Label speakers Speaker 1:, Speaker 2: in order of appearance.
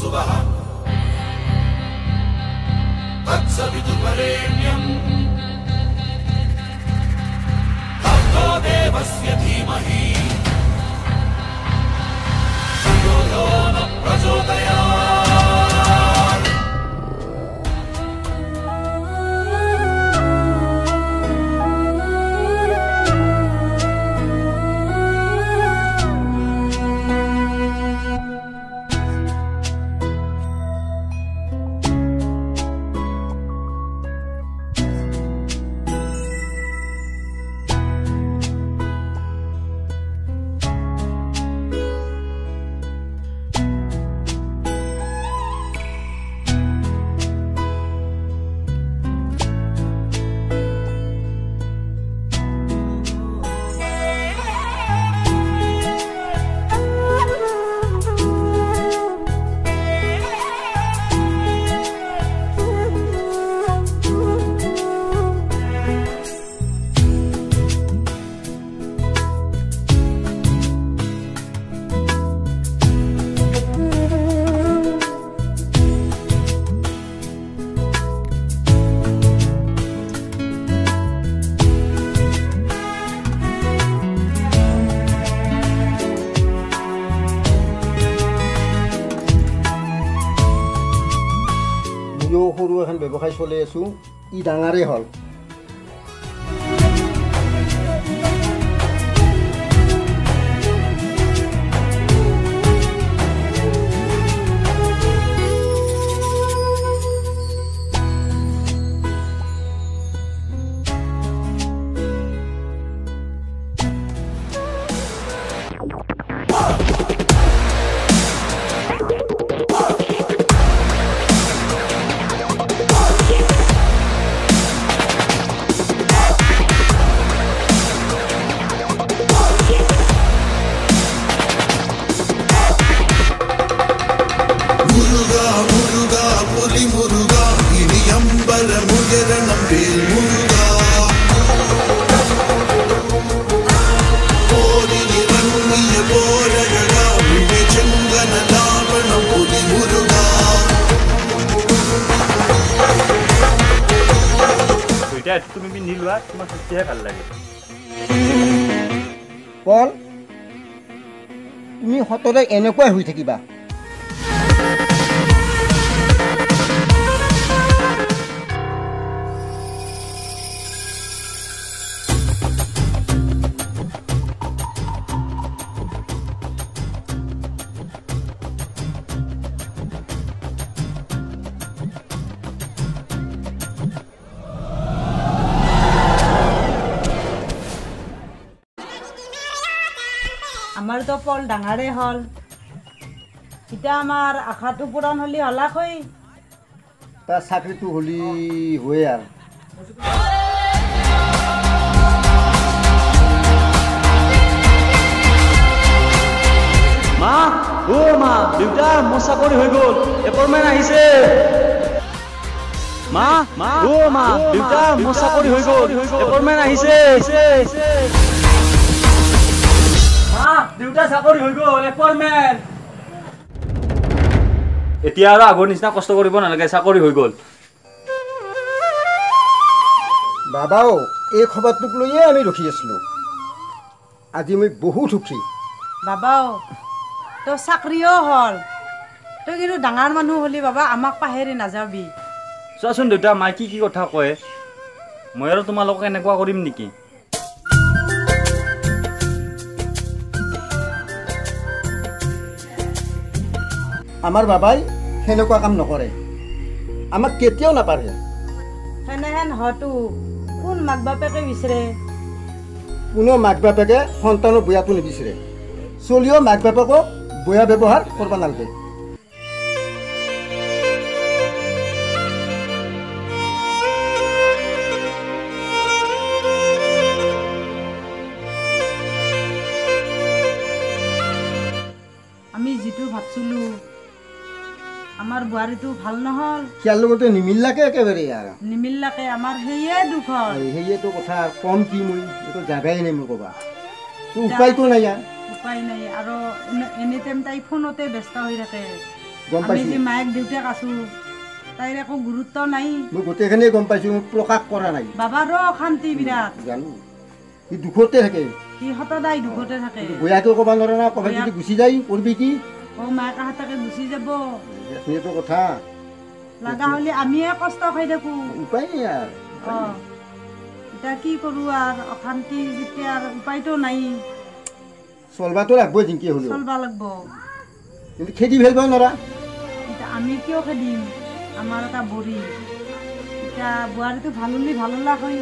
Speaker 1: वसुवः तत्सवितुर्वरेण्यम् भर्गो देवस्य धीमहि धियो यो न प्रचोदयात्।
Speaker 2: সৰু এখন ব্যৱসায় চলাই আছোঁ ই ডাঙাৰেই হ'ল
Speaker 3: তুমি পিন্ধি লোৱা তোমাৰ সত্যিহে ভাল লাগে
Speaker 2: পল তুমি সততে এনেকুৱাই হৈ থাকিবা
Speaker 4: আমাৰ তো পল ডাঙাৰে হল এতিয়া আমাৰ আশাটো পূৰণ হলি হলাকৈ
Speaker 2: তাৰ চাকৰিটো হলি হয় আৰু
Speaker 3: মা ও মা দেউতা মোৰ চাকৰি হৈ গ'ল এপইণ্টমেণ্ট আহিছে মা ও মা দেউতা মোৰ চাকৰি হৈ গ'ল এপইণ্টমেণ্ট আহিছে দেউতা চাকৰি হৈ গ'ল এপইণ্টমেণ্ট এতিয়া আৰু আগৰ নিচিনা কষ্ট কৰিব নালাগে চাকৰি হৈ গ'ল
Speaker 2: বাবাও এই খবৰটোক লৈয়ে আমি ৰখি আছিলোঁ আজি মই বহুত সুখী
Speaker 4: বাবাও তো চাকৰিও হল তই কিন্তু ডাঙৰ মানুহ হলি বাবা আমাক পাহেৰি নাযাবি
Speaker 3: চোৱাচোন দেউতা মাই কি কথা কয় মই আৰু তোমালোকক এনেকুৱা কৰিম নেকি
Speaker 2: আমাৰ বাবাই সেনেকুৱা কাম নকৰে আমাক কেতিয়াও নাপাৰে
Speaker 4: সেনেহেন হয়তো কোন মাক বাপেকে বিচাৰে
Speaker 2: কোনো মাক বাপেকে সন্তানৰ বয়াটো নিবিচাৰে চলিও মাক বাপেকক বয়া ব্যৱহাৰ কৰিব নালাগে
Speaker 4: আমি যিটো ভাবছিলো আমাৰ বুঢ়াৰীটো ভাল নহল
Speaker 2: সিয়াৰ লগতে নিমিলাকে একেবাৰে আৰু
Speaker 4: নিমিলাকে আমাৰ সেয়ে দুখ হ'ল
Speaker 2: সেয়েতো কথা কম কি মই এইটো জাগাই নাই মই ক'বা উপায়তো নাই
Speaker 4: উপায় নাই আৰু এনি টাইম তাই ফোনতে ব্যস্ত হৈ থাকে
Speaker 2: গম
Speaker 4: আমি
Speaker 2: পাইছোঁ
Speaker 4: যে মায়েক দেউতাক আছোঁ তাইৰ একো গুৰুত্ব নাই
Speaker 2: মই গোটেইখিনিয়ে গম পাইছোঁ মই প্ৰকাশ কৰা নাই
Speaker 4: বাবাৰো অশান্তি বিৰাট
Speaker 2: জানো সি দুখতে থাকে
Speaker 4: সি সদায় দুখতে থাকে
Speaker 2: বয়াটো ক'ব নোৱাৰে না ক'ৰবাত যদি গুচি যায় কৰিবি কি
Speaker 4: মায়েক হাতকে গুচি যাব
Speaker 2: এইখিনিতো কথা
Speaker 4: লগা হ'লে আমিয়ে কষ্ট খাই থাকোঁ
Speaker 2: উপায় নাই আৰু
Speaker 4: এতিয়া কি কৰোঁ আৰু অশান্তি যেতিয়া আৰু উপায়তো নাই
Speaker 2: চলবাতো লাগবই জিংকি হ'লেও
Speaker 4: চলব লাগিব
Speaker 2: কিন্তু খেদি ফেলব নোৱাৰা
Speaker 4: এতিয়া আমি কিয় খেদিম আমাৰ এটা বৰি এতিয়া বোৱাৰীটো ভাল হ'লে ভাল হ'লা হয়